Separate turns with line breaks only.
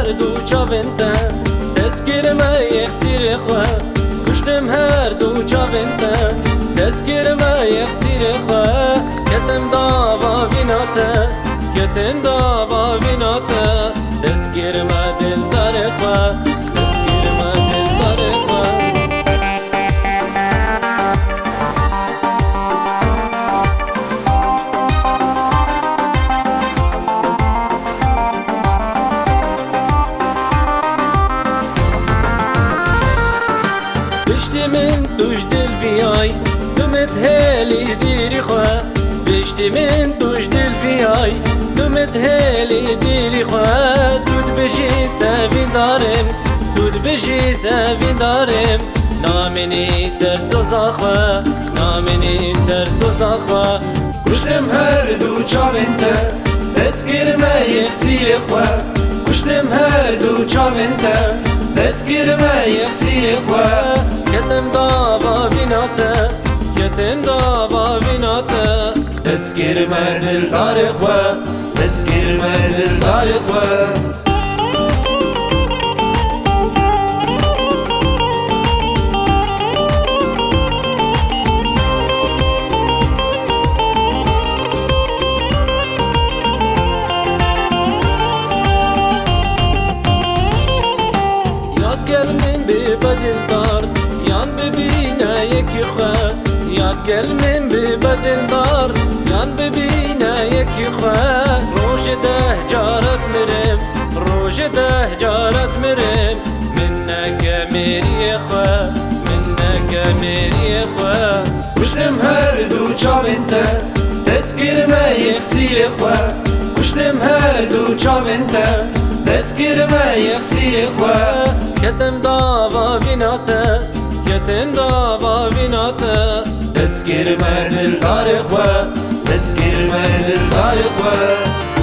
هر دو چاونته تذکر ما یخسیر خواه کشتم هر دو چاونته تذکر ما یخسیر خواه کتم داوا ویناته کتم داوا ویناته تذکر ما دلدار خواه تذکر ما دلدار خواه بشتی من توش دل بیای دمت هلی دیری خواه بشتی من توش دل بیای دمت هلی دیری خواه دود بشی سوین دارم دود بشی سوین دارم نامنی سر سوزا خواه نامنی سر سوزا خواه کشتم هر دو چاونته تذکر ما یکسیر خواه کشتم هر دو چاونته تذکر ما یکسیر خواه کتم داوا ویناته کتم داوا ویناته تذکر ما دلدار خواه تذکر ما دلدار خواه gelmin bir badildar yan bebine yeki khoa yad gelmin bir badildar yan bebine yeki khoa roje de jarat mirim roje de jarat mirim minneke meriye khoa minneke meriye khoa kuştem her du çavinte tezkir me yeksire khoa kuştem her du çavinte تذکر ما یکسیر خواه کتم داوا ویناته کتم داوا ویناته تذکر ما دلدار خواه تذکر ما دلدار خواه